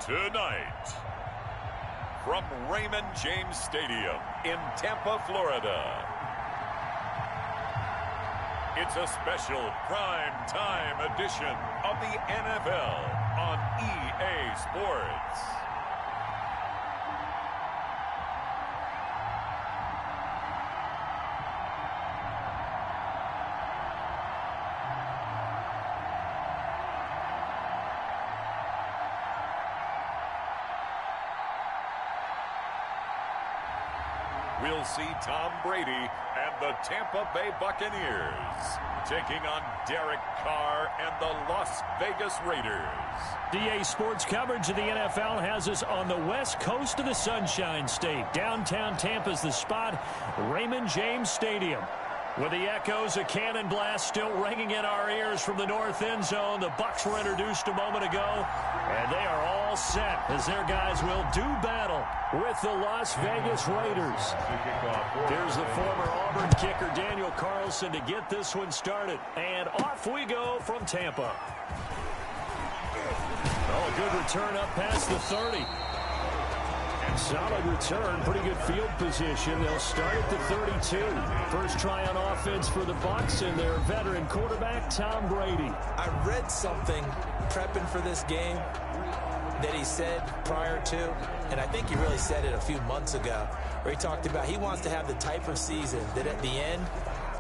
Tonight, from Raymond James Stadium in Tampa, Florida, it's a special prime time edition of the NFL on EA Sports. We'll see Tom Brady and the Tampa Bay Buccaneers taking on Derek Carr and the Las Vegas Raiders. EA Sports coverage of the NFL has us on the west coast of the Sunshine State. Downtown Tampa's the spot, Raymond James Stadium. With the echoes of cannon blast still ringing in our ears from the north end zone, the Bucs were introduced a moment ago, and they are all set as their guys will do battle with the Las Vegas Raiders. Here's the former Auburn kicker Daniel Carlson to get this one started, and off we go from Tampa. Oh, a good return up past the 30. Solid return, pretty good field position. They'll start at the 32. First try on offense for the Bucs and their veteran quarterback, Tom Brady. I read something prepping for this game that he said prior to, and I think he really said it a few months ago, where he talked about he wants to have the type of season that at the end,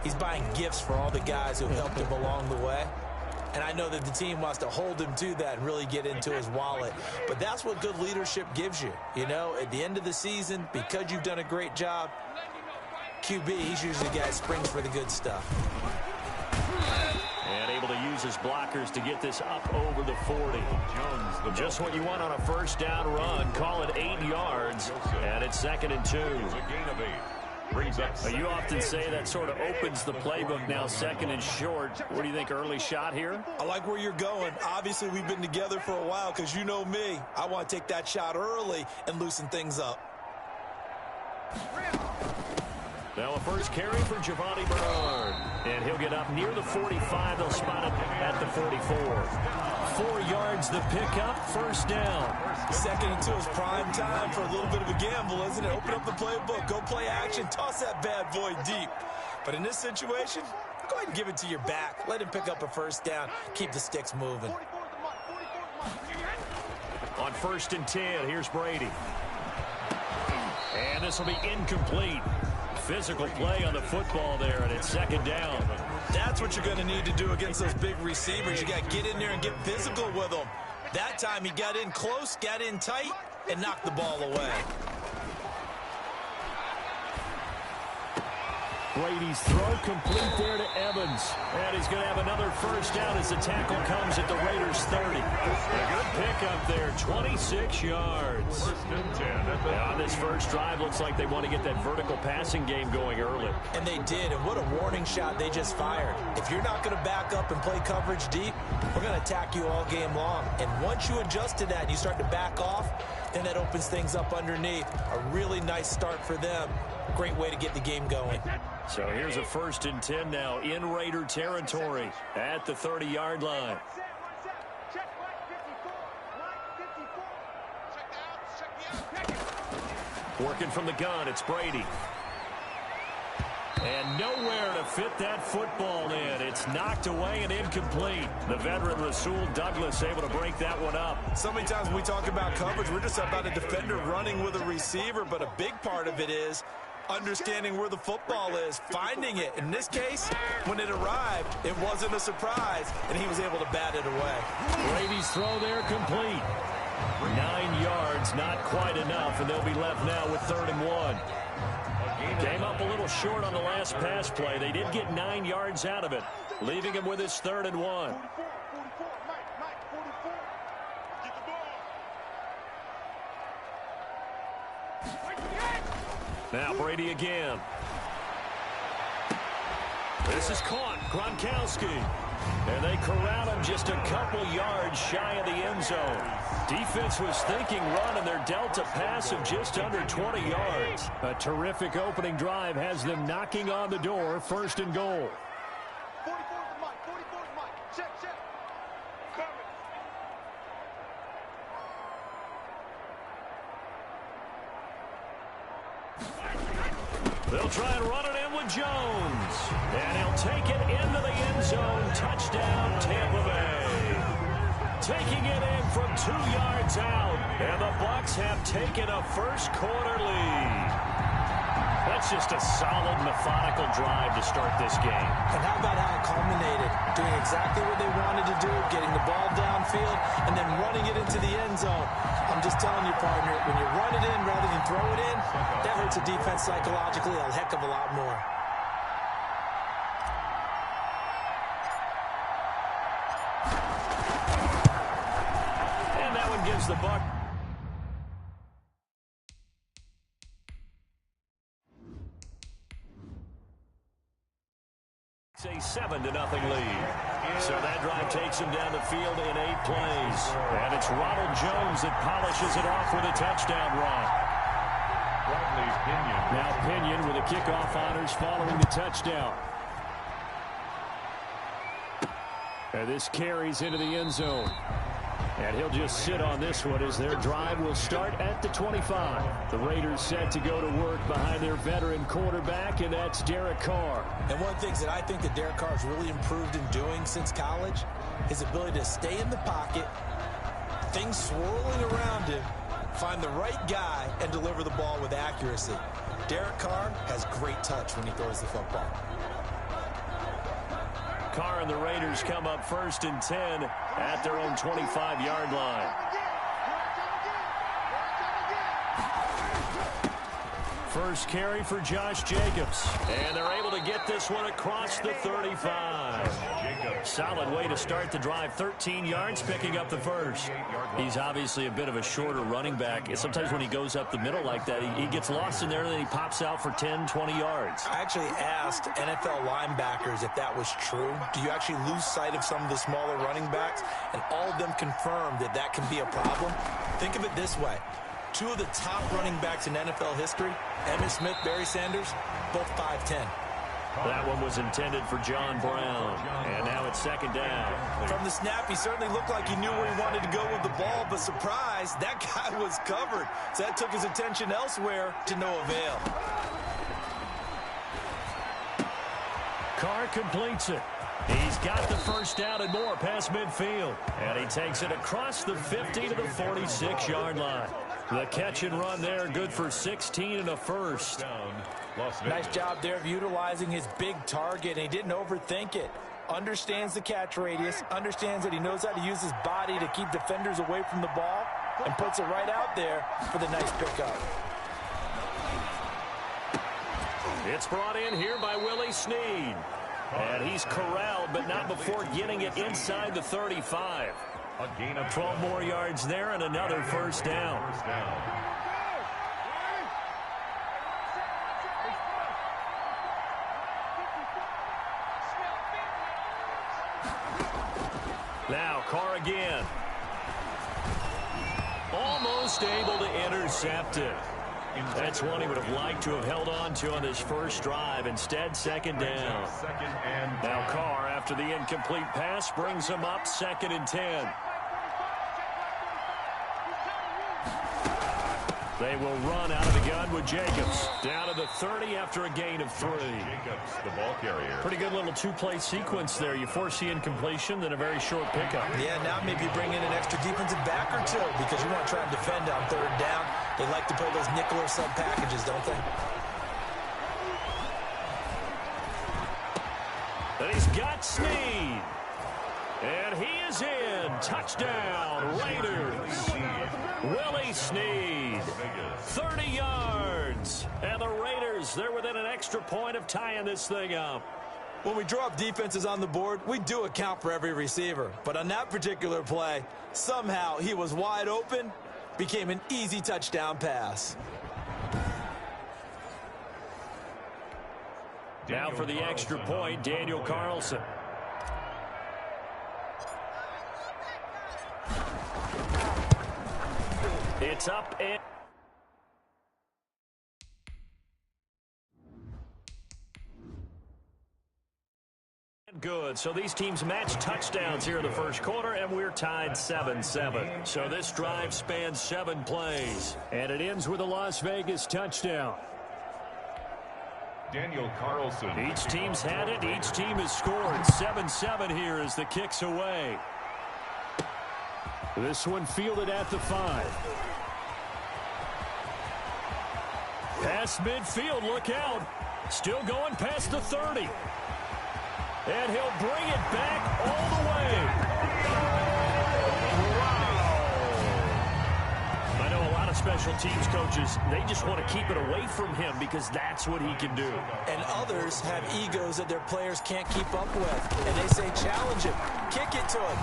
he's buying gifts for all the guys who helped him along the way. And I know that the team wants to hold him to that and really get into his wallet. But that's what good leadership gives you. You know, at the end of the season, because you've done a great job, QB, he's usually the guy that springs for the good stuff. And able to use his blockers to get this up over the 40. Just what you want on a first down run. Call it 8 yards. And it's 2nd and 2. A gain of 8. You often say that sort of opens the playbook now, 2nd and short. What do you think, early shot here? I like where you're going. Obviously, we've been together for a while because you know me. I want to take that shot early and loosen things up. Now a first carry for Giovanni Bernard. And he'll get up near the 45. They'll spot him at the 44. 4 yards the pickup, first down. 2nd and 2 is prime time for a little bit of a gamble, isn't it? Open up the playbook, go play action, toss that bad boy deep. But in this situation, go ahead and give it to your back. Let him pick up a first down. Keep the sticks moving. On 1st and 10, here's Brady. And this will be incomplete. Physical play on the football there, and it's 2nd down. That's what you're going to need to do against those big receivers. You got to get in there and get physical with them. That time he got in close, got in tight, and knocked the ball away. Brady's throw complete there to Evans. And he's going to have another first down as the tackle comes at the Raiders' 30. A good pickup there, 26 yards. On this first drive, looks like they want to get that vertical passing game going early. And they did, and what a warning shot they just fired. If you're not going to back up and play coverage deep, we're going to attack you all game long. And once you adjust to that and you start to back off, then that opens things up underneath. A really nice start for them. Great way to get the game going. So here's a 1st and 10 now in Raider territory at the 30-yard line. Working from the gun, it's Brady. And nowhere to fit that football in. It's knocked away and incomplete. The veteran Rasul Douglas able to break that one up. So many times when we talk about coverage, we're just about a defender running with a receiver, but a big part of it is understanding where the football is, finding it. In this case, when it arrived, it wasn't a surprise, and he was able to bat it away. Brady's throw there complete. 9 yards, not quite enough, and they'll be left now with 3rd and 1. Came up a little short on the last pass play. They did get 9 yards out of it, leaving him with his 3rd and 1. Now Brady again. This is caught. Gronkowski. And they corral him just a couple yards shy of the end zone. Defense was thinking run, and they're dealt a pass of just under 20 yards. A terrific opening drive has them knocking on the door, 1st and goal. They'll try and run it in with Jones. And he'll take it into the end zone. Touchdown, Tampa Bay. Taking it in from 2 yards out. And the Bucs have taken a first-quarter lead. That's just a solid, methodical drive to start this game. And how about how it culminated? Doing exactly what they wanted to do, getting the ball downfield, and then running it into the end zone. I'm just telling you, partner, when you run it in rather than throw it in, that hurts a defense psychologically a heck of a lot more. And that one gives the Bucs a 7-0 lead. So that drive takes him down the field in 8 plays. And it's Ronald Jones that polishes it off with a touchdown run. Now Pinion with the kickoff honors following the touchdown. And this carries into the end zone. And he'll just sit on this one as their drive will start at the 25. The Raiders set to go to work behind their veteran quarterback, and that's Derek Carr. And one of the things that I think that Derek Carr has really improved in doing since college, his ability to stay in the pocket, things swirling around him, find the right guy, and deliver the ball with accuracy. Derek Carr has great touch when he throws the football. Carr and the Raiders come up 1st and 10 at their own 25-yard line. First carry for Josh Jacobs. And they're able to get this one across the 35. Solid way to start the drive. 13 yards, picking up the first. He's obviously a bit of a shorter running back. Sometimes when he goes up the middle like that, he gets lost in there, and then he pops out for 10, 20 yards. I actually asked NFL linebackers if that was true. Do you actually lose sight of some of the smaller running backs? And all of them confirmed that that can be a problem. Think of it this way. 2 of the top running backs in NFL history, Emmitt Smith, Barry Sanders, both 5'10". That one was intended for John Brown. And now it's 2nd down. From the snap, he certainly looked like he knew where he wanted to go with the ball, but surprise, that guy was covered. So that took his attention elsewhere to no avail. Carr completes it. He's got the first down and more past midfield. And he takes it across the 50 to the 46-yard line. The catch and run there, good for 16 and a first. Nice job there of utilizing his big target, and he didn't overthink it. Understands the catch radius, understands that he knows how to use his body to keep defenders away from the ball, and puts it right out there for the nice pickup. It's brought in here by Willie Snead. And he's corralled, but not before getting it inside the 35. A gain of 12 more yards there and another first down. Now Carr again. Almost able to intercept it. That's one he would have liked to have held on to on his first drive. Instead, 2nd down. Now Carr, after the incomplete pass, brings him up 2nd and 10. They will run out of the gun with Jacobs. Down to the 30 after a gain of 3. Jacobs, the ball carrier. Pretty good little 2-play sequence there. You force the incompletion, then a very short pickup. Yeah, now maybe bring in an extra defensive back or 2 because you want to try and defend on 3rd down. They like to play those nickel or sub packages, don't they? And he's got Snead. And he is in. Touchdown, Raiders. Willie Snead. 30 yards. And the Raiders, they're within an extra point of tying this thing up. When we draw up defenses on the board, we do account for every receiver. But on that particular play, somehow he was wide open, became an easy touchdown pass. Now for the extra point, Daniel Carlson. It's up and good. So these teams match touchdowns here in the first quarter, and we're tied 7-7. So this drive spans 7 plays, and it ends with a Las Vegas touchdown. Daniel Carlson. Each team's had it. Each team has scored. 7-7 here as the kick's away. This one fielded at the 5. Past midfield, look out. Still going past the 30. And he'll bring it back all the way. I know a lot of special teams coaches, they just want to keep it away from him because that's what he can do. And others have egos that their players can't keep up with. And they say, challenge him. Kick it to him.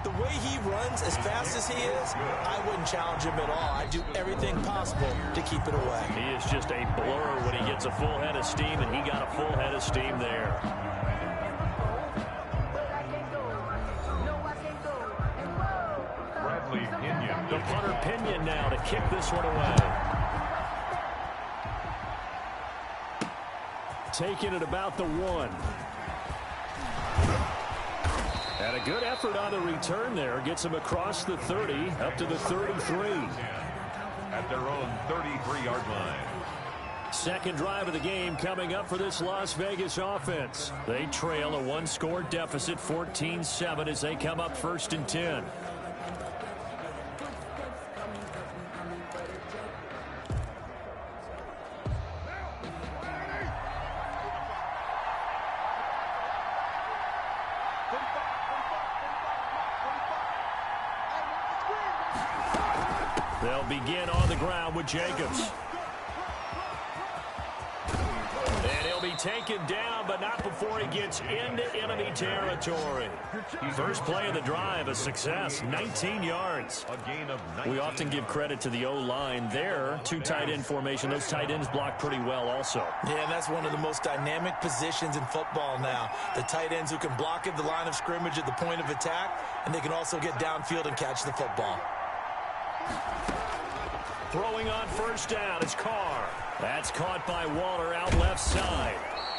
The way he runs as fast as he is, I wouldn't challenge him at all. I'd do everything possible to keep it away. He is just a blur when he gets a full head of steam, and he got a full head of steam there. Bradley Pinion. The punter Pinion now to kick this one away. Taking it about the 1. And a good effort on the return there. Gets him across the 30, up to the 33. At their own 33-yard line. Second drive of the game coming up for this Las Vegas offense. They trail a 1-score deficit, 14-7, as they come up 1st and 10. They'll begin on the ground with Jacobs. And he'll be taken down, but not before he gets into enemy territory. First play of the drive, a success, 19 yards. A gain of 19. We often give credit to the O-line there. 2 tight end formation. Those tight ends block pretty well also. Yeah, and that's one of the most dynamic positions in football now. The tight ends who can block at the line of scrimmage at the point of attack, and they can also get downfield and catch the football. Throwing on first down is Carr. That's caught by Waller out left side.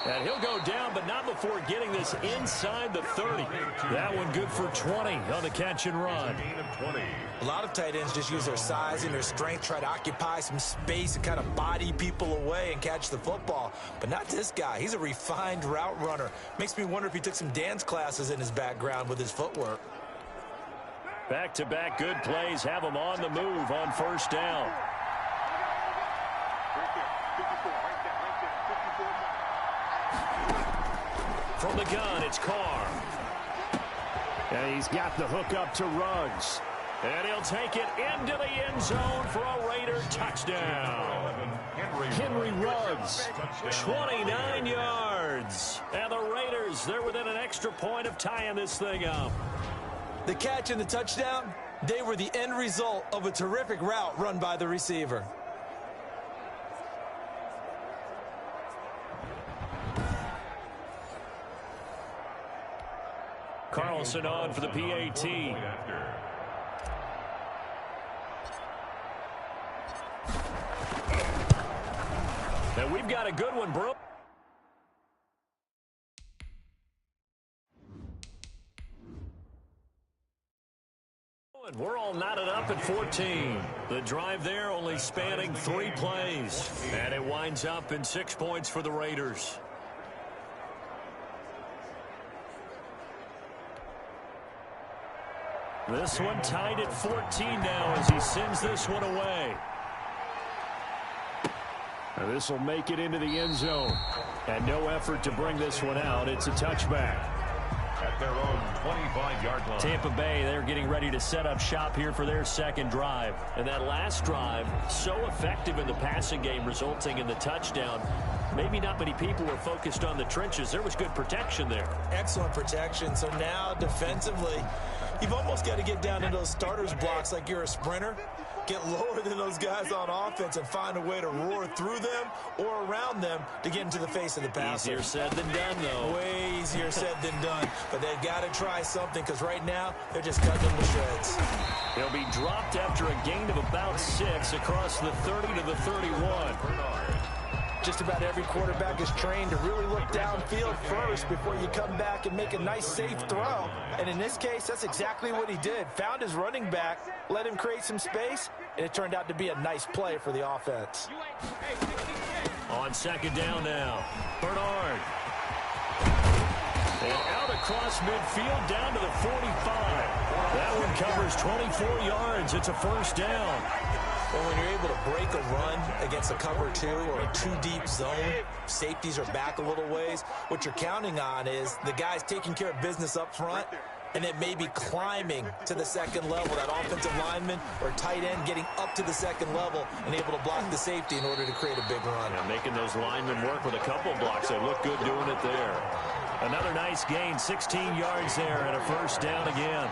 And he'll go down, but not before getting this inside the 30. That one good for 20 on the catch and run. A lot of tight ends just use their size and their strength, try to occupy some space and kind of body people away and catch the football. But not this guy. He's a refined route runner. Makes me wonder if he took some dance classes in his background with his footwork. Back-to-back good plays have him on the move on first down. From the gun, it's Carr. And he's got the hook up to Ruggs. And he'll take it into the end zone for a Raider touchdown. Henry Ruggs, 29 yards. And the Raiders, they're within an extra point of tying this thing up. The catch and the touchdown, they were the end result of a terrific route run by the receiver. Carlson on for the PAT. And we've got a good one, bro. We're all knotted up at 14. The drive there only spanning 3 plays. And it winds up in 6 points for the Raiders. This one tied at 14 now as he sends this one away. And this will make it into the end zone. And no effort to bring this one out. It's a touchback. At their own 25-yard line. Tampa Bay, they're getting ready to set up shop here for their second drive. And that last drive, so effective in the passing game, resulting in the touchdown. Maybe not many people were focused on the trenches. There was good protection there. Excellent protection. So now defensively, you've almost got to get down into those starters blocks like you're a sprinter. Get lower than those guys on offense and find a way to roar through them or around them to get into the face of the passer. Easier said than done, though. Way easier said than done. But they've got to try something because right now they're just cutting them to shreds. He'll be dropped after a gain of about 6 across the 30 to the 31. Just about every quarterback is trained to really look downfield first before you come back and make a nice, safe throw. And in this case, that's exactly what he did. Found his running back, let him create some space, and it turned out to be a nice play for the offense. On second down now, Bernard. And out across midfield down to the 45. That one covers 24 yards. It's a first down. Well, when you're able to break a run against a cover 2 or a 2-deep zone, safeties are back a little ways. What you're counting on is the guys taking care of business up front and then maybe climbing to the second level, that offensive lineman or tight end getting up to the second level and able to block the safety in order to create a big run. Yeah, making those linemen work with a couple blocks. They look good doing it there. Another nice gain, 16 yards there and a first down again.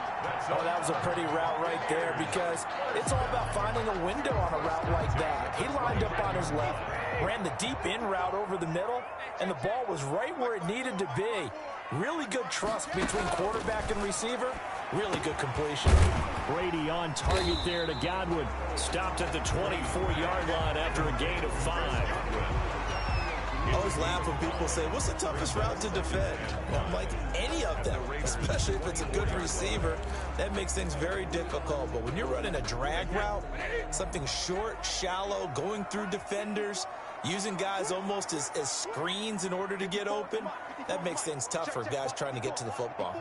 Oh, that was a pretty route right there because it's all about finding a window on a route like that. He lined up on his left, ran the deep in route over the middle, and the ball was right where it needed to be. Really good trust between quarterback and receiver. Really good completion. Brady on target there to Godwin. Stopped at the 24-yard line after a gain of 5. I always laugh when people say, what's the toughest route to defend? Well, I'm like, any of them, especially if it's a good receiver. That makes things very difficult. But when you're running a drag route, something short, shallow, going through defenders, using guys almost as screens in order to get open, that makes things tough for guys trying to get to the football.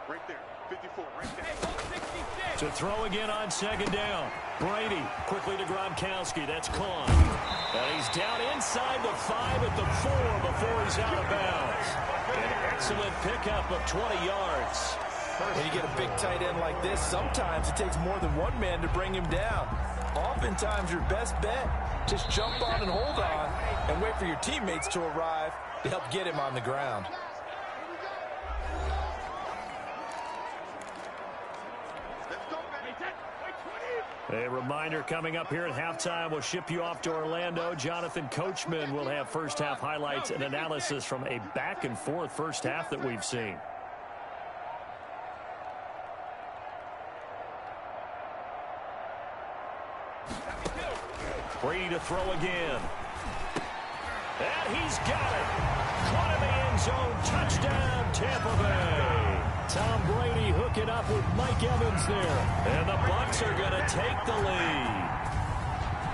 Right there, 54, right there. To throw again on second down. Brady quickly to Gronkowski. That's Kahn. And he's down inside the 5 at the 4 before he's out of bounds. An excellent pickup of 20 yards. When you get a big tight end like this, sometimes it takes more than one man to bring him down. Oftentimes, your best bet, just jump on and hold on and wait for your teammates to arrive to help get him on the ground. A reminder coming up here at halftime. We'll ship you off to Orlando. Jonathan Coachman will have first-half highlights and analysis from a back-and-forth first half that we've seen. Brady to throw again. And he's got it. Caught in the end zone. Touchdown, Tampa Bay. Tom Brady hooking up with Mike Evans there. And the Bucs are going to take the lead.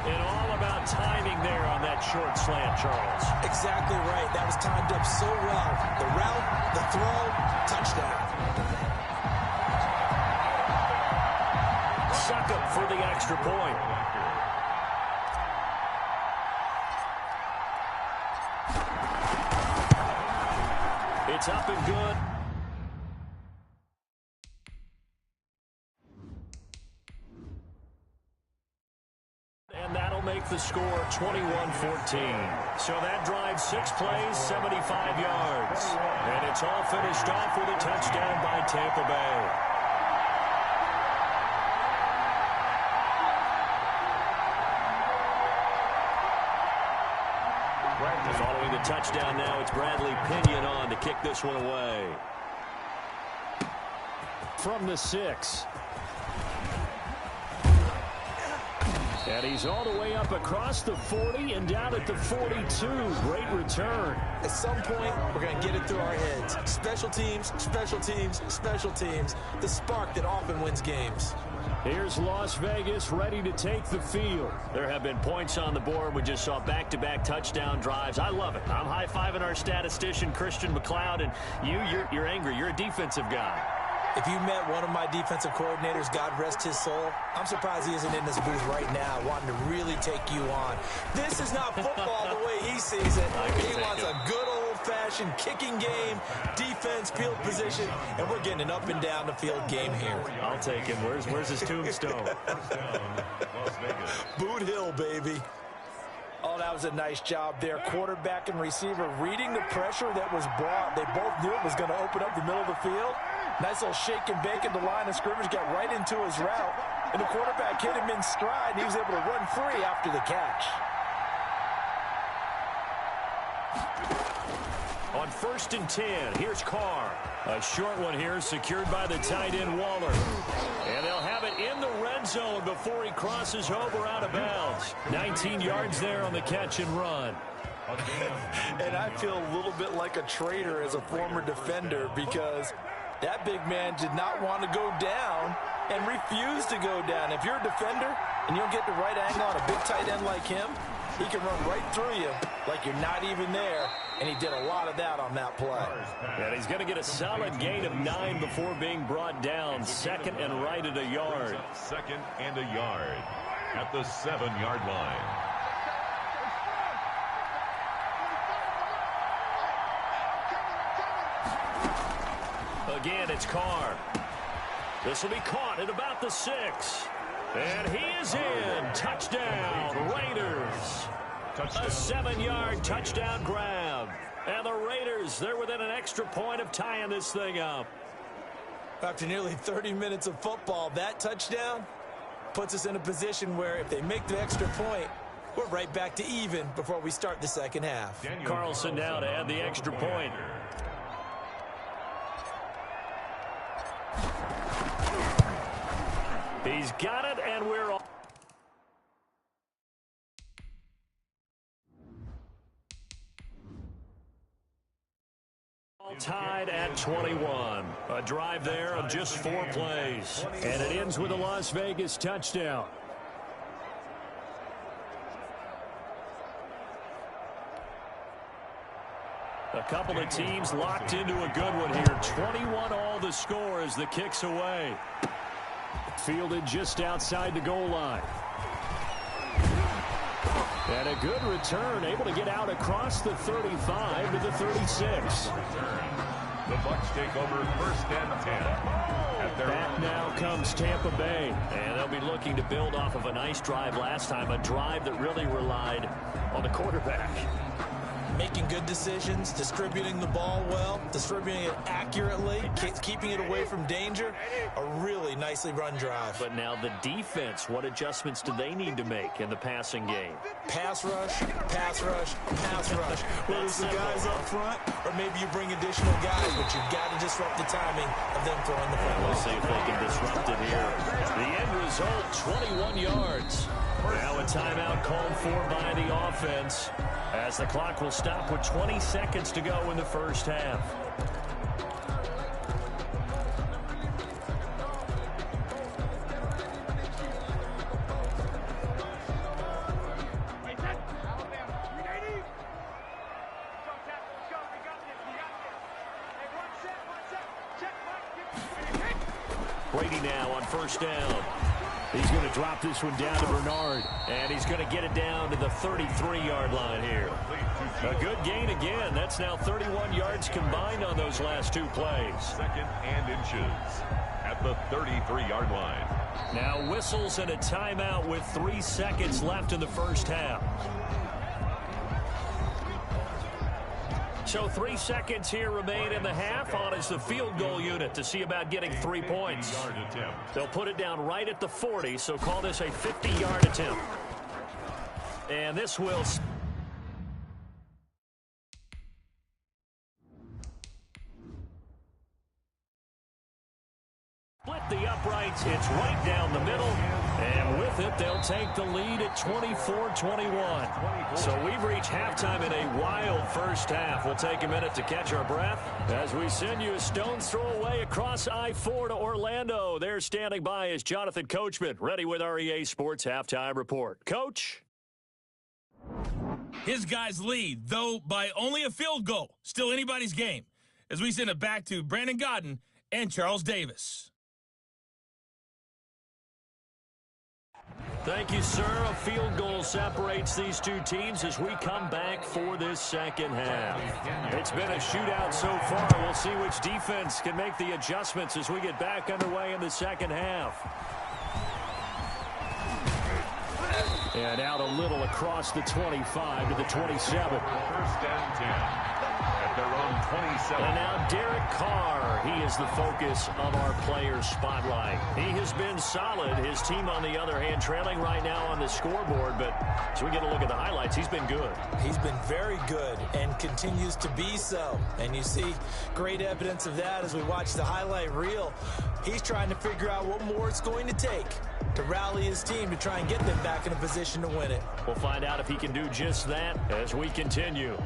And all about timing there on that short slant, Charles. Exactly right. That was timed up so well. The route, the throw, touchdown. Succop for the extra point. It's up and good. And that'll make the score 21-14. So that drives 6 plays, 75 yards. And it's all finished off with a touchdown by Tampa Bay. Following the touchdown now, it's Bradley Pinion on to kick this one away. From the 6. And he's all the way up across the 40 and down at the 42. Great return. At some point, we're going to get it through our heads. Special teams, special teams, special teams. The spark that often wins games. Here's Las Vegas ready to take the field. There have been points on the board. We just saw back-to-back touchdown drives. I love it. I'm high-fiving our statistician, Christian McLeod, and you're angry. You're a defensive guy. If you met one of my defensive coordinators, God rest his soul, I'm surprised he isn't in this booth right now wanting to really take you on. This is not football the way he sees it. He wants a good old-fashioned possession, kicking game, defense, field position, and we're getting an up and down the field game here. I'll take him. Where's his tombstone? Boot Hill, baby. Oh, that was a nice job there. Quarterback and receiver reading the pressure that was brought. They both knew it was going to open up the middle of the field. Nice little shake and bake at the line of scrimmage, got right into his route. And the quarterback hit him in stride, and he was able to run free after the catch. On 1st and 10, here's Carr. A short one here, secured by the tight end Waller. And they'll have it in the red zone before he crosses over out of bounds. 19 yards there on the catch and run. And I feel a little bit like a traitor as a former defender because that big man did not want to go down and refused to go down. If you're a defender and you don't get the right angle on a big tight end like him, he can run right through you like you're not even there, and he did a lot of that on that play. And he's going to get a solid gain of 9 before being brought down. 2nd and right at a yard. 2nd and a yard at the 7-yard line. Again, it's Carr. This will be caught at about the 6. And he is in. Touchdown, Raiders. A 7-yard touchdown grab. And the Raiders, they're within an extra point of tying this thing up. After nearly 30 minutes of football, that touchdown puts us in a position where if they make the extra point, we're right back to even before we start the second half. Carlson now to add the extra point. He's got it, and we're all tied at 21. A drive there of just 4 plays. And it ends with a Las Vegas touchdown. A couple of teams locked into a good one here. 21 all the score as the kick's away. Fielded just outside the goal line. And a good return, able to get out across the 35 to the 36. The Bucs take over 1st and 10. Back now comes Tampa Bay. And they'll be looking to build off of a nice drive last time, a drive that really relied on the quarterback. Making good decisions, distributing the ball well, distributing it accurately, keeping it away from danger. A really nicely run drive. But now the defense, what adjustments do they need to make in the passing game? Pass rush, pass rush, pass rush. Whether it's the guys up front or maybe you bring additional guys, but you've got to disrupt the timing of them throwing the football. We'll see if they can disrupt it here. The end result, 21 yards. Now a timeout called for by the offense as the clock will stop with 20 seconds to go in the first half. Brady now on 1st down. He's going to drop this one down to Bernard, and he's going to get it down to the 33-yard line here. A good gain again. That's now 31 yards combined on those last 2 plays. 2nd and inches at the 33-yard line. Now whistles and a timeout with 3 seconds left in the first half. So 3 seconds here remain in the half. On is the field goal unit to see about getting 3 points. They'll put it down right at the 40, so call this a 50-yard attempt. And this will split the uprights. It's right down the middle. And with it, they'll take the lead at 24-21. So we've reached halftime in a wild first half. We'll take a minute to catch our breath as we send you a stone's throw away across I-4 to Orlando. There standing by is Jonathan Coachman, ready with our EA Sports Halftime Report. Coach? His guys lead, though by only a field goal. Still anybody's game. As we send it back to Brandon Godden and Charles Davis. Thank you, sir. A field goal separates these two teams as we come back for this second half. It's been a shootout so far. We'll see which defense can make the adjustments as we get back underway in the second half. And out a little across the 25 to the 27. First and 10 at their own 27. And now Derek Carr, he is the focus of our player spotlight. He has been solid. His team, on the other hand, trailing right now on the scoreboard. But as we get a look at the highlights, he's been good. He's been very good and continues to be so. And you see great evidence of that as we watch the highlight reel. He's trying to figure out what more it's going to take to rally his team to try and get them back in a position to win it. We'll find out if he can do just that as we continue.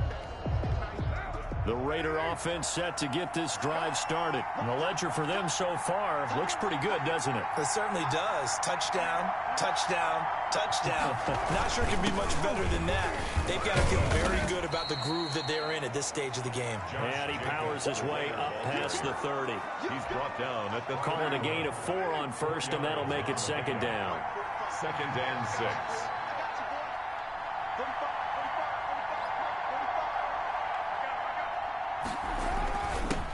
The Raider offense set to get this drive started. And the ledger for them so far looks pretty good, doesn't it? It certainly does. Touchdown, touchdown, touchdown. Not sure it can be much better than that. They've got to feel very good about the groove that they're in at this stage of the game. And he powers his way up past the 30. He's brought down at the Calling a gain of 4 on first, and that'll make it second down. second and 6.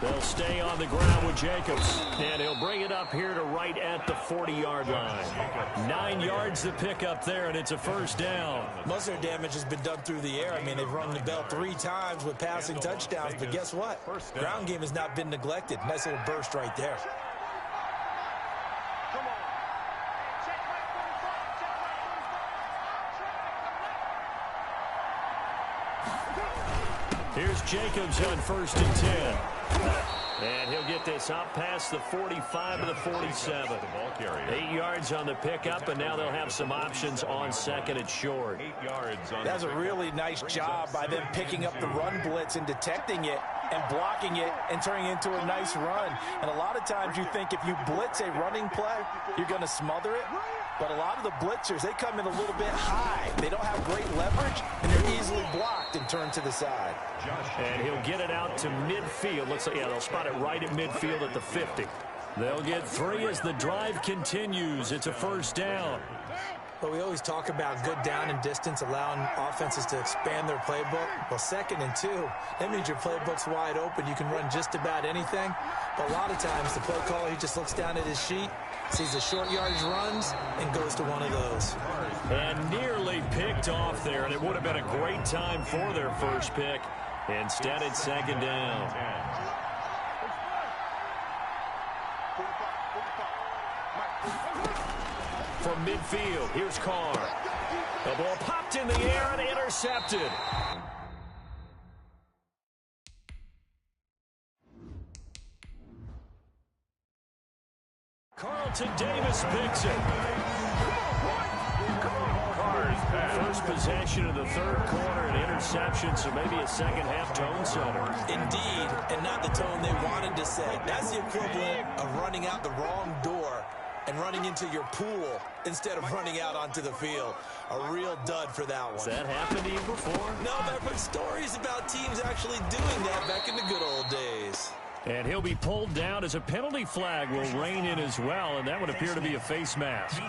They'll stay on the ground with Jacobs. And he'll bring it up here to right at the 40-yard line. 9 yards to pick up there, and it's a first down. Most of their damage has been done through the air. I mean, they've rung the bell 3 times with passing touchdowns. But guess what? Ground game has not been neglected. Nice little burst right there. Here's Jacobs on first and 10. And he'll get this up past the 45 to the 47. 8 yards on the pickup, and now they'll have some options on second and short. 8 yards on That's a really nice job by them picking up the run blitz and detecting it and blocking it and turning it into a nice run. And a lot of times you think if you blitz a running play, you're going to smother it. But a lot of the blitzers, they come in a little bit high. They don't have great leverage, and they're easily blocked and turned to the side. And he'll get it out to midfield. Looks like, yeah, they'll spot it right at midfield at the 50. They'll get 3 as the drive continues. It's a first down. But we always talk about good down and distance, allowing offenses to expand their playbook. Well, second and 2, that means your playbook's wide open. You can run just about anything. But a lot of times, the play caller, he just looks down at his sheet, sees the short yardage runs, and goes to one of those. And nearly picked off there, and it would have been a great time for their first pick. Instead, it's second down. From midfield, here's Carr. The ball popped in the air and intercepted. Carlton Davis picks it. First possession of the third quarter, an interception, so maybe a second-half tone setter. Indeed, and not the tone they wanted to set. That's the equivalent of running out the wrong door and running into your pool instead of running out onto the field. A real dud for that one. Has that happened to you before? No, but I've heard stories about teams actually doing that back in the good old days. And he'll be pulled down as a penalty flag will rein in as well, and that would appear to be a face mask.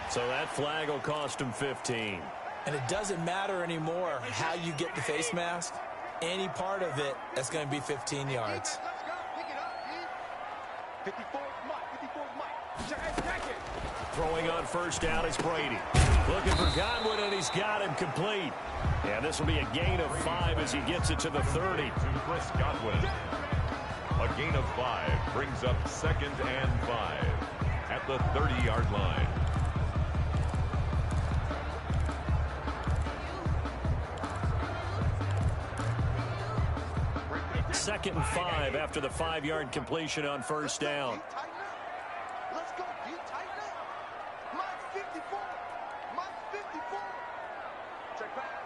So that flag will cost him 15. And it doesn't matter anymore how you get the face mask. Any part of it, that's going to be 15 yards. Throwing on first down is Brady. Looking for Godwin, and he's got him complete. And this will be a gain of 5 as he gets it to the 30. To Chris Godwin. A gain of 5 brings up second and 5 at the 30-yard line. Second and 5 after the 5-yard completion on first down. Let's go. You tight now? My 54. My 54. Check pass.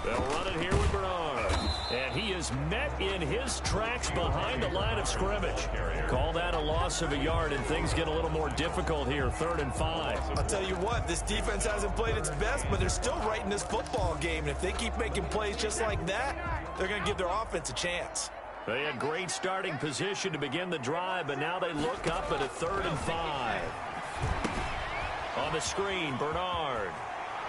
They'll run it here with Bernard. And he is met in his tracks behind the line of scrimmage. Call that a loss of a yard, and things get a little more difficult here. 3rd and 5. I'll tell you what, this defense hasn't played its best, but they're still right in this football game. And if they keep making plays just like that, they're going to give their offense a chance. They had great starting position to begin the drive, but now they look up at a 3rd and 5. On the screen, Bernard.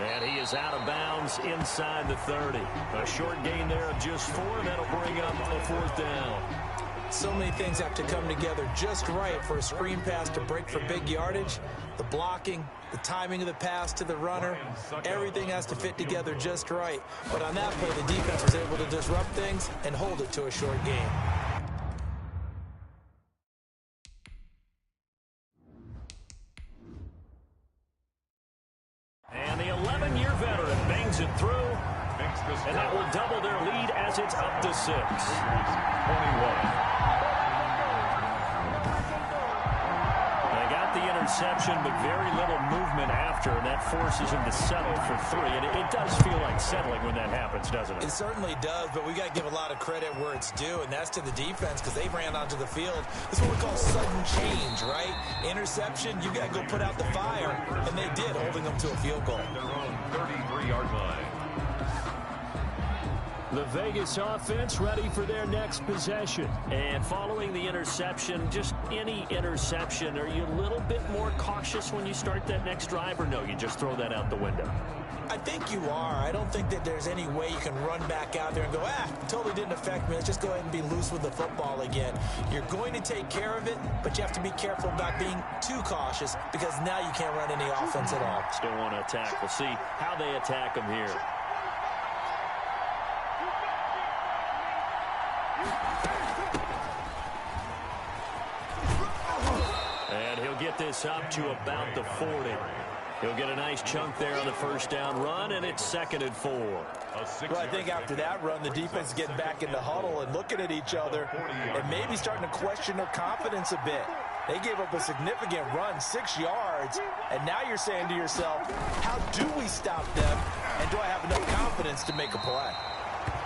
And he is out of bounds inside the 30. A short gain there of just 4, and that'll bring up a 4th down. So many things have to come together just right for a screen pass to break for big yardage. The blocking, the timing of the pass to the runner, everything has to fit together just right. But on that play, the defense was able to disrupt things and hold it to a short gain. And the 11-year veteran bangs it through, and that will double their lead as it's up to 6. 21. The interception, but very little movement after, and that forces him to settle for 3. And it does feel like settling when that happens, doesn't it? It certainly does, but we got to give a lot of credit where it's due, and that's to the defense because they ran onto the field. This is what we call sudden change, right? Interception, you got to go put out the fire, and they did, holding them to a field goal. Their own 33-yard line. The Vegas offense ready for their next possession. And following the interception, just any interception, are you a little bit more cautious when you start that next drive, or no, you just throw that out the window? I think you are. I don't think that there's any way you can run back out there and go, totally didn't affect me. Let's just go ahead and be loose with the football again. You're going to take care of it, but you have to be careful about being too cautious because now you can't run any offense at all. Still want to attack. We'll see how they attack them here. And he'll get this up to about the 40. He'll get a nice chunk there on the 1st down run, and it's 2nd and 4. Well, I think after that run, the defense is getting back in the huddle and looking at each other and maybe starting to question their confidence a bit. They gave up a significant run, 6 yards, and now you're saying to yourself, how do we stop them, and do I have enough confidence to make a play?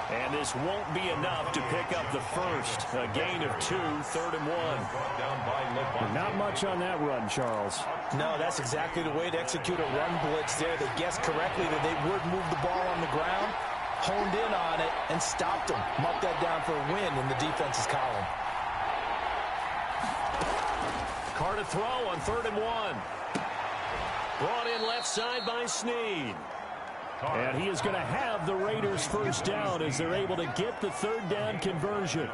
And this won't be enough to pick up the first. A gain of 2, 3rd and 1. Not much on that run, Charles. No, that's exactly the way to execute a run blitz there. They guessed correctly that they would move the ball on the ground, honed in on it, and stopped them. Marked that down for a win in the defense's column. Carr to throw on 3rd and 1. Brought in left side by Snead. And he is going to have the Raiders' 1st down as they're able to get the 3rd down conversion.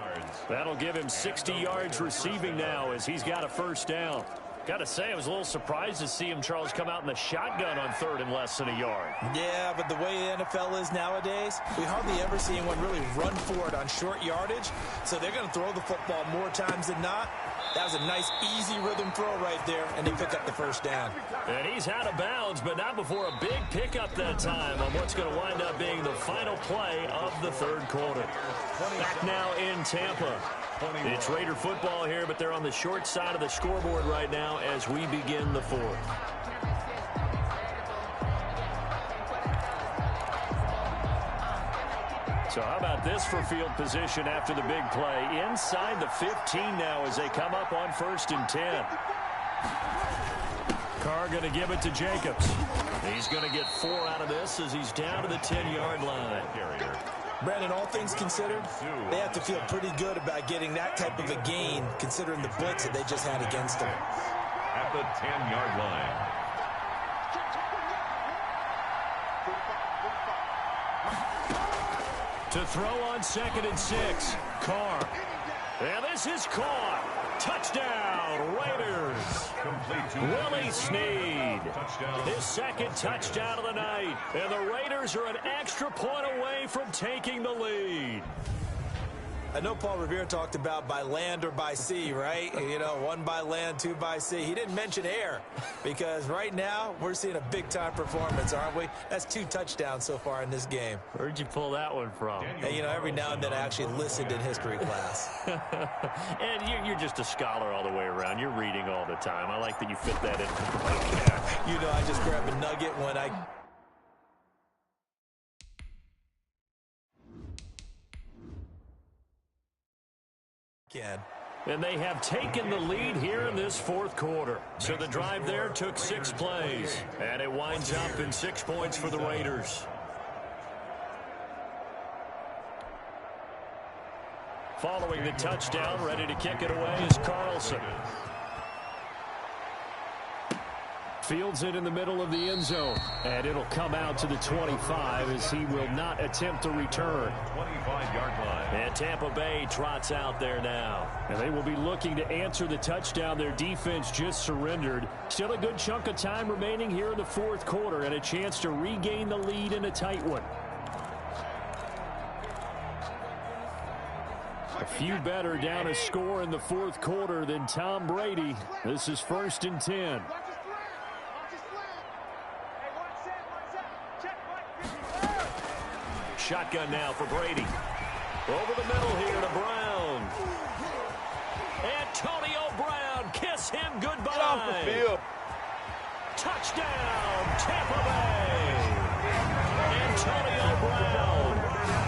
That'll give him 60 yards receiving now as he's got a 1st down. Got to say, I was a little surprised to see him, Charles, come out in the shotgun on 3rd and less than a yard. Yeah, but the way the NFL is nowadays, we hardly ever see anyone really run for it on short yardage. So they're going to throw the football more times than not. That was a nice, easy rhythm throw right there, and they pick up the 1st down. And he's out of bounds, but not before a big pickup that time on what's going to wind up being the final play of the 3rd quarter. Back now in Tampa. It's Raider football here, but they're on the short side of the scoreboard right now as we begin the 4th. So how about this for field position after the big play? Inside the 15 now as they come up on 1st and 10. Carr going to give it to Jacobs. He's going to get 4 out of this as he's down to the 10-yard line. Brandon, all things considered, they have to feel pretty good about getting that type of a gain considering the blitz that they just had against them. At the 10-yard line. To throw on 2nd and 6. Carr. And this is caught. Touchdown, Raiders. Willie Snead. His 2nd touchdown of the night. And the Raiders are an extra point away from taking the lead. I know Paul Revere talked about by land or by sea, right? You know, 1 by land, 2 by sea. He didn't mention air because right now we're seeing a big-time performance, aren't we? That's 2 touchdowns so far in this game. Where'd you pull that one from? Hey, you know, every now and then I actually listened in history class. And you're just a scholar all the way around. You're reading all the time. I like that you fit that in. You know, I just grab a nugget when I... And they have taken the lead here in this 4th quarter. So the drive there took 6 plays. And it winds up in 6 points for the Raiders. following the touchdown. Ready to kick it away is Carlson. Fields it in the middle of the end zone. And it'll come out to the 25 as he will not attempt to return. 25-yard line. And Tampa Bay trots out there now. And they will be looking to answer the touchdown their defense just surrendered. Still a good chunk of time remaining here in the fourth quarter and a chance to regain the lead in a tight one. A few better down a score in the fourth quarter than Tom Brady. This is 1st and 10. Shotgun now for Brady. Over the middle here to Brown. Antonio Brown, kiss him goodbye. Get off the field. Touchdown, Tampa Bay. Antonio Brown.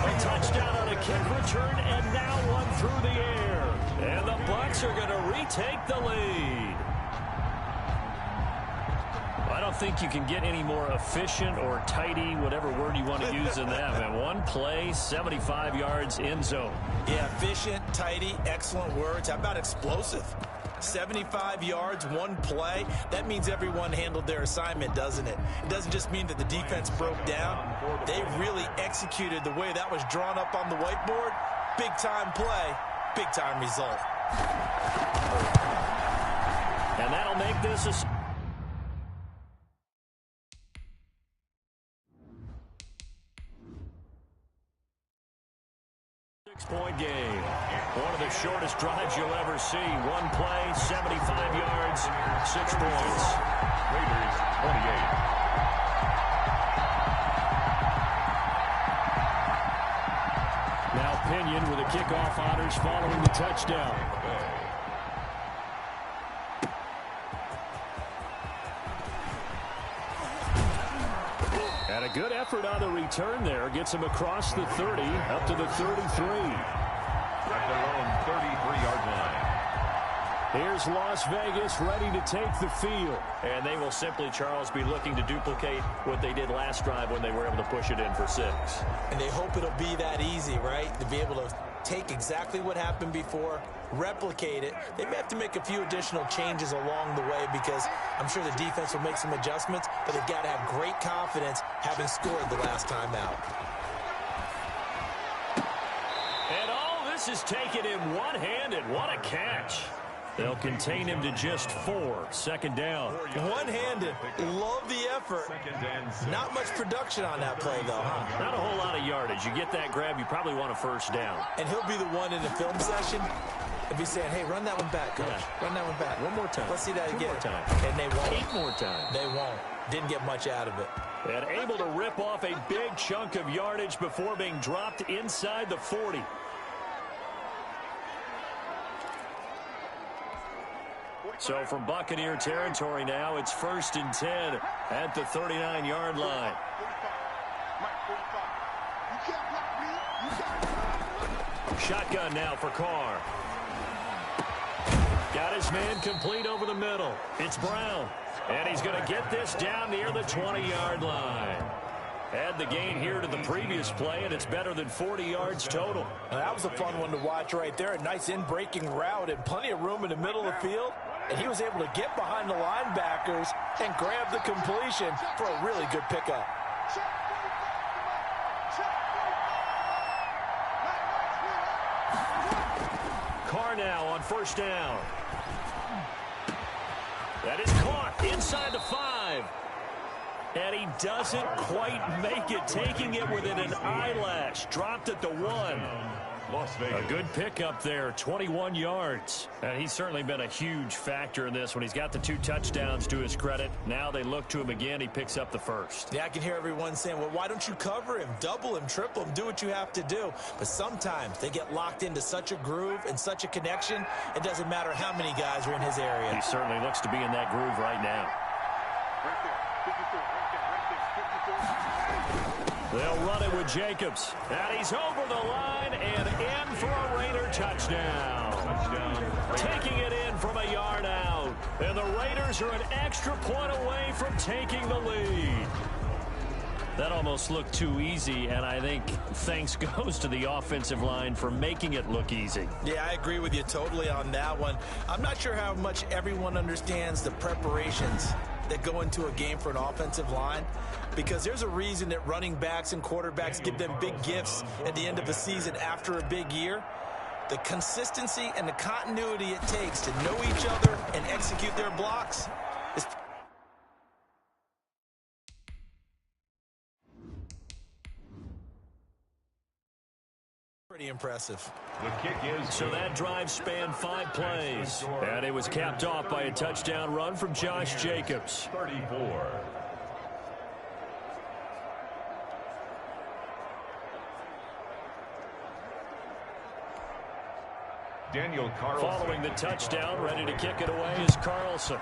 A touchdown on a kick return and now one through the air. And the Bucs are going to retake the lead. I don't think you can get any more efficient or tidy, whatever word you want to use in that. Man, one play, 75 yards, end zone. Yeah, efficient, tidy, excellent words. How about explosive? 75 yards, one play. That means everyone handled their assignment, doesn't it? It doesn't just mean that the defense broke down. They really executed the way that was drawn up on the whiteboard. Big-time play, big-time result. And that'll make this a... Six-point game. One of the shortest drives you'll ever see. One play, 75 yards, 6 points. Raiders 28. Now Pinion with a kickoff honors following the touchdown. And a good effort on the return there. Gets him across the 30, up to the 33. At their own 33-yard line. Here's Las Vegas ready to take the field. And they will simply, Charles, be looking to duplicate what they did last drive when they were able to push it in for 6. And they hope it'll be that easy, right? To be able to take exactly what happened before, replicate it. They may have to make a few additional changes along the way because I'm sure the defense will make some adjustments, but they've got to have great confidence having scored the last time out. And all this is taken in one-handed. What a catch. They'll contain him to just 4. Second down. One-handed. Love the effort. Not much production on that play, though, huh? Not a whole lot of yardage. You get that grab, you probably want a first down. And he'll be the one in the film session and be saying, hey, run that one back, coach. Yeah. Run that one back. One more time. Let's see that again. One more time. And they won't. 8 more times. They won't. Didn't get much out of it. And able to rip off a big chunk of yardage before being dropped inside the 40. So from Buccaneer territory now, it's 1st and 10 at the 39-yard line. Shotgun now for Carr. Got his man complete over the middle. It's Brown. And he's going to get this down near the 20-yard line. Add the gain here to the previous play, and it's better than 40 yards total. Now, that was a fun one to watch right there. A nice in-breaking route and plenty of room in the middle of the field. And he was able to get behind the linebackers and grab the completion for a really good pickup. Carr now on first down. That is caught inside the 5. And he doesn't quite make it, taking it within an eyelash. Dropped at the 1. Las Vegas. A good pickup there, 21 yards. And he's certainly been a huge factor in this when he's got the 2 touchdowns to his credit. Now they look to him again. He picks up the 1st. Yeah, I can hear everyone saying, well, why don't you cover him, double him, triple him, do what you have to do. But sometimes they get locked into such a groove and such a connection, it doesn't matter how many guys are in his area. He certainly looks to be in that groove right now. They'll run it with Jacobs. And he's over the line and in for a Raider touchdown. Taking it in from a yard out. And the Raiders are an extra point away from taking the lead. That almost looked too easy, and I think thanks goes to the offensive line for making it look easy. Yeah, I agree with you totally on that one. I'm not sure how much everyone understands the preparations that go into a game for an offensive line, because there's a reason that running backs and quarterbacks give them big gifts at the end of the season after a big year. The consistency and the continuity it takes to know each other and execute their blocks is pretty impressive. The kick is So that drive spanned 5 plays, and it was capped off by a touchdown run from Josh Jacobs. 34. Daniel Carlson. Following the touchdown, ready to kick it away is Carlson.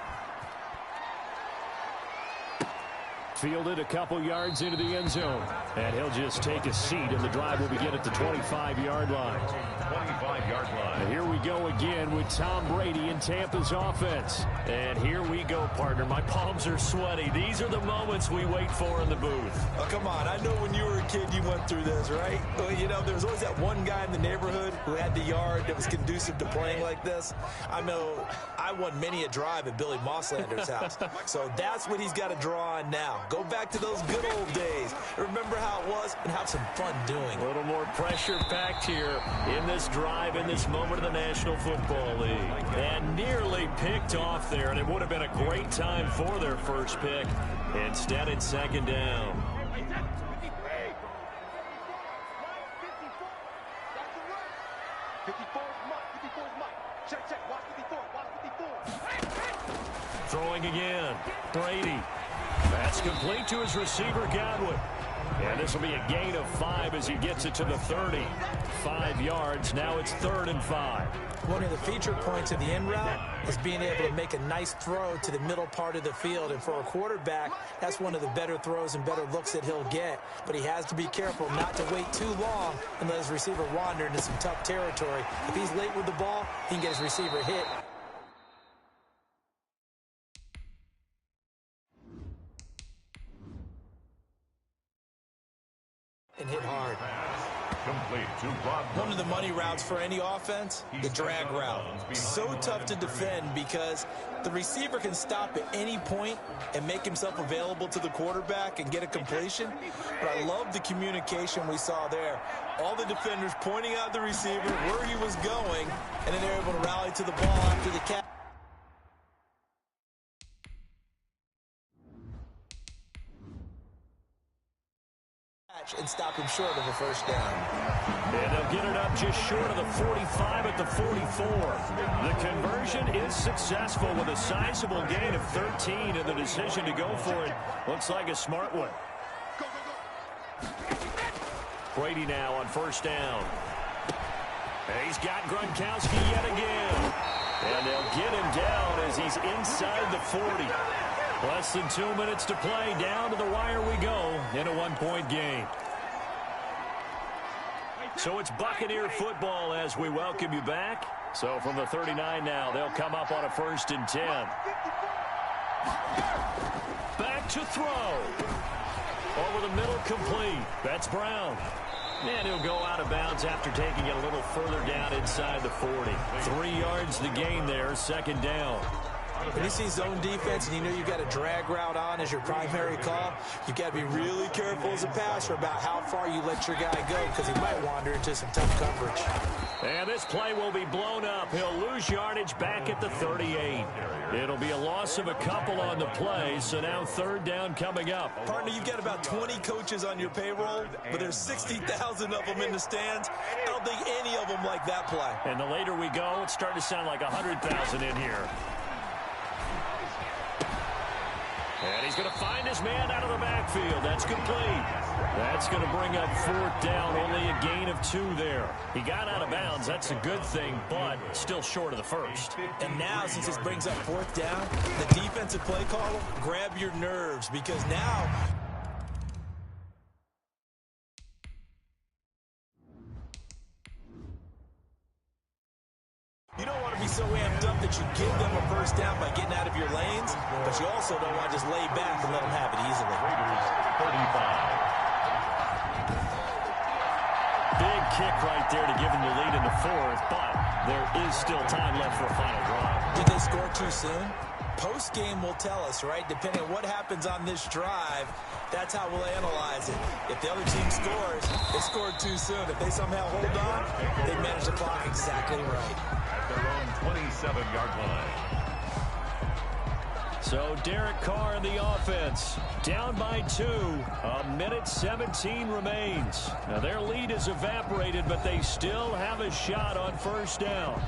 Fielded a couple yards into the end zone. And he'll just take a seat, and the drive will begin at the 25-yard line. 25-yard line. And here we go again with Tom Brady in Tampa's offense. And here we go, partner. My palms are sweaty. These are the moments we wait for in the booth. Oh, come on. I know when you were a kid you went through this, right? Well, you know, there was always that one guy in the neighborhood who had the yard that was conducive to playing like this. I know I won many a drive at Billy Mosslander's house. So that's what he's got to draw on now. Go back to those good old days. Remember how it was and have some fun doing. A little more pressure packed here in this drive, in this moment of the National Football League. And nearly picked off there, and it would have been a great time for their first pick. Instead, it's second down. Throwing again. Brady. That's complete to his receiver, Godwin. And this will be a gain of 5 as he gets it to the 30. 5 yards. Now it's 3rd and 5. One of the feature points of the in route is being able to make a nice throw to the middle part of the field. And for a quarterback, that's one of the better throws and better looks that he'll get. But he has to be careful not to wait too long and let his receiver wander into some tough territory. If he's late with the ball, he can get his receiver hit. And hit hard. Complete to Bob. One of the money routes for any offense, the drag route. So tough to defend because the receiver can stop at any point and make himself available to the quarterback and get a completion. But I love the communication we saw there. All the defenders pointing out the receiver, where he was going, and then they're able to rally to the ball after the catch. And stop him short of a first down. And they'll get it up just short of the 45 at the 44. The conversion is successful with a sizable gain of 13, and the decision to go for it looks like a smart one. Brady now on first down. And he's got Gronkowski yet again. And they'll get him down as he's inside the 40. Less than 2 minutes to play. Down to the wire we go in a 1-point game. So it's Buccaneer football as we welcome you back. So from the 39 now, they'll come up on a 1st and 10. Back to throw. Over the middle, complete. That's Brown. And he'll go out of bounds after taking it a little further down inside the 40. 3 yards the gain there, 2nd down. When you see zone defense and you know you've got a drag route on as your primary call, you've got to be really careful as a passer about how far you let your guy go because he might wander into some tough coverage. And this play will be blown up. He'll lose yardage back at the 38. It'll be a loss of a couple on the play, so now 3rd down coming up. Partner, you've got about 20 coaches on your payroll, but there's 60,000 of them in the stands. I don't think any of them like that play. And the later we go, it's starting to sound like 100,000 in here. And he's going to find his man out of the backfield. That's complete. That's going to bring up 4th down. Only a gain of 2 there. He got out of bounds. That's a good thing, but still short of the 1st. And now, since this brings up 4th down, the defensive play caller, grab your nerves because now you don't want to be so amped up that you give them a 1st down by getting out of your lanes, but you also don't want to just lay back and let them have it easily. Raiders 35. kick right there to give them the lead in the fourth, but there is still time left for a final drive. Did they score too soon? Post-game will tell us, right? Depending on what happens on this drive, that's how we'll analyze it. If the other team scores, they scored too soon. If they somehow hold on, they manage the clock exactly right. At their own 27-yard line. So Derek Carr in the offense, down by 2. A minute 17 remains. Now their lead is evaporated, but they still have a shot on first down.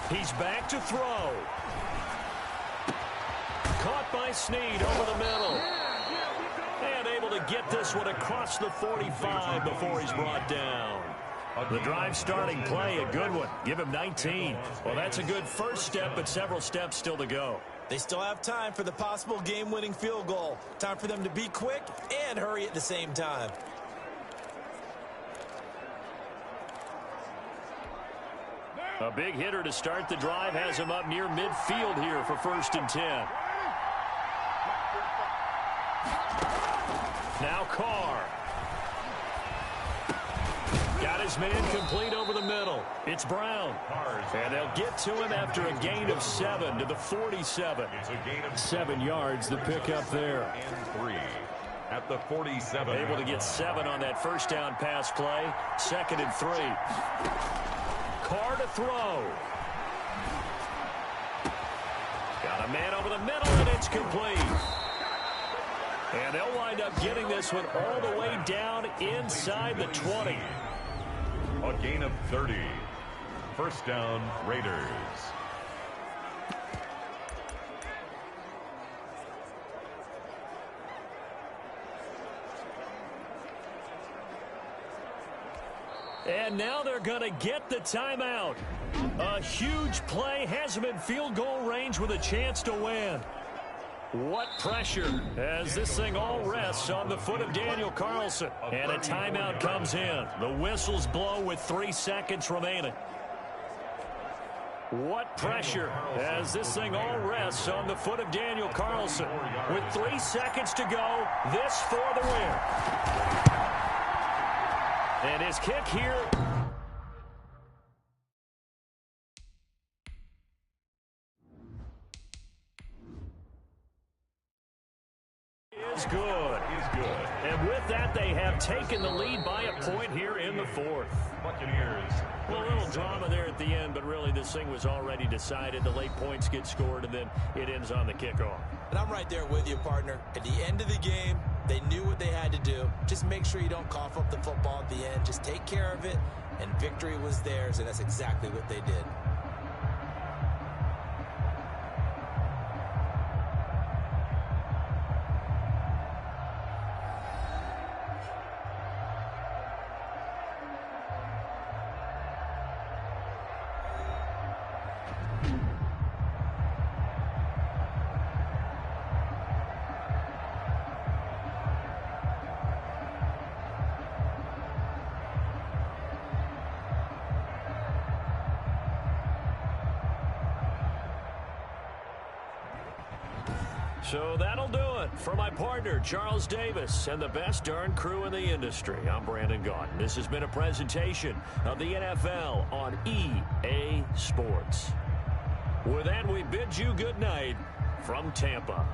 He's back to throw. Caught by Snead over the middle. And able to get this one across the 45 before he's brought down. The drive starting play, a good one. Give him 19. Well, that's a good first step, but several steps still to go. They still have time for the possible game-winning field goal. Time for them to be quick and hurry at the same time. A big hitter to start the drive has him up near midfield here for 1st and 10. Now Carr. Got his man complete over the middle. It's Brown. And they'll get to him after a gain of 7 to the 47. 7 yards the pickup there. And 3 at the 47. Able to get 7 on that first down pass play. 2nd and 3. Carr to throw. Got a man over the middle, and it's complete. And they'll wind up getting this one all the way down inside the 20. A gain of 30. First down, Raiders. And now they're going to get the timeout. A huge play has them in field goal range with a chance to win. What pressure as this thing all rests on the foot of Daniel Carlson. And a timeout comes in. The whistles blow with 3 seconds remaining. What pressure as this thing all rests on the foot of Daniel Carlson. With 3 seconds to go, this for the win. And his kick here is good. And with that, they have taken the lead by a point here in the 4th. Buccaneers. Well, a little drama there at the end, but really this thing was already decided. The late points get scored, and then it ends on the kickoff. And I'm right there with you, partner. At the end of the game, they knew what they had to do. Just make sure you don't cough up the football at the end. Just take care of it, and victory was theirs, and that's exactly what they did. So that'll do it for my partner, Charles Davis, and the best darn crew in the industry. I'm Brandon Gaudin. This has been a presentation of the NFL on EA Sports. With that, we bid you good night from Tampa.